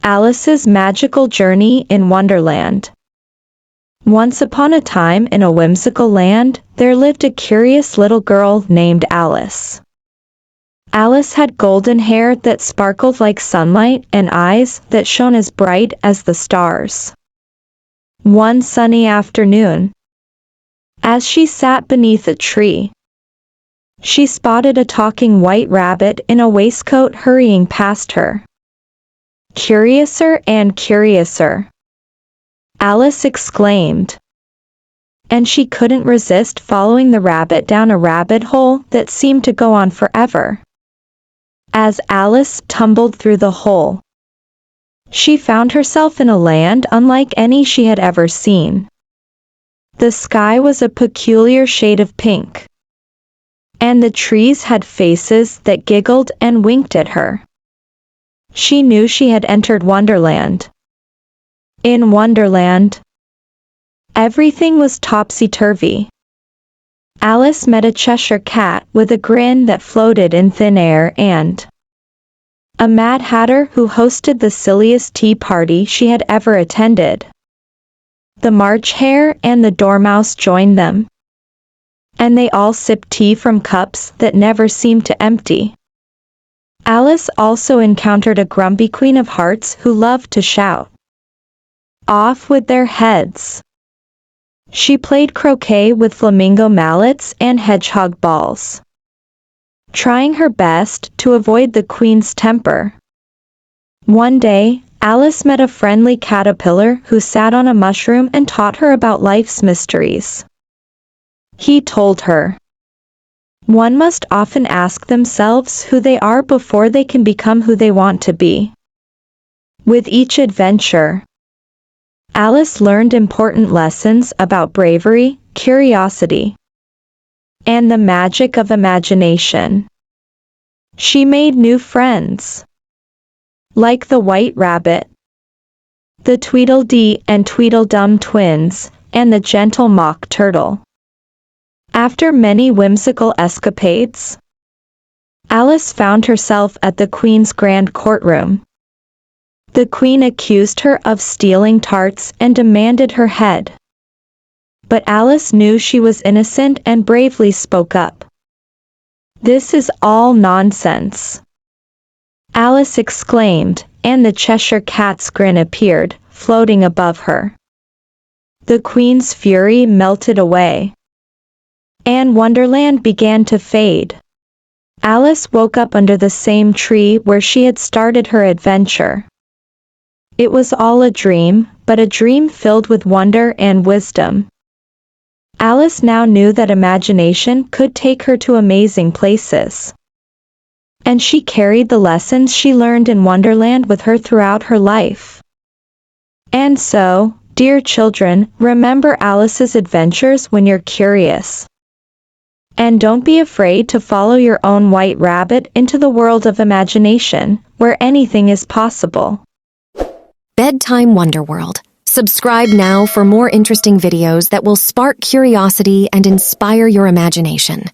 Alice's Magical Journey in Wonderland. Once upon a time in a whimsical land, there lived a curious little girl named Alice. Alice had golden hair that sparkled like sunlight and eyes that shone as bright as the stars. One sunny afternoon, as she sat beneath a tree, she spotted a talking white rabbit in a waistcoat hurrying past her. "Curiouser and curiouser," Alice exclaimed, and she couldn't resist following the rabbit down a rabbit hole that seemed to go on forever. As Alice tumbled through the hole, she found herself in a land unlike any she had ever seen. The sky was a peculiar shade of pink, and the trees had faces that giggled and winked at her. She knew she had entered Wonderland. In Wonderland, everything was topsy-turvy. Alice met a Cheshire cat with a grin that floated in thin air and a Mad Hatter who hosted the silliest tea party she had ever attended. The March Hare and the Dormouse joined them, and they all sipped tea from cups that never seemed to empty. Alice also encountered a grumpy Queen of Hearts who loved to shout, "Off with their heads!" She played croquet with flamingo mallets and hedgehog balls, trying her best to avoid the Queen's temper. One day, Alice met a friendly caterpillar who sat on a mushroom and taught her about life's mysteries. He told her, one must often ask themselves who they are before they can become who they want to be. With each adventure, Alice learned important lessons about bravery, curiosity, and the magic of imagination. She made new friends, like the White Rabbit, the Tweedledee and Tweedledum twins, and the gentle Mock Turtle. After many whimsical escapades, Alice found herself at the Queen's grand courtroom. The Queen accused her of stealing tarts and demanded her head. But Alice knew she was innocent and bravely spoke up. "This is all nonsense," Alice exclaimed, and the Cheshire Cat's grin appeared, floating above her. The Queen's fury melted away, and Wonderland began to fade. Alice woke up under the same tree where she had started her adventure. It was all a dream, but a dream filled with wonder and wisdom. Alice now knew that imagination could take her to amazing places, and she carried the lessons she learned in Wonderland with her throughout her life. And so, dear children, remember Alice's adventures when you're curious. And don't be afraid to follow your own white rabbit into the world of imagination, where anything is possible. Bedtime Wonderworld. Subscribe now for more interesting videos that will spark curiosity and inspire your imagination.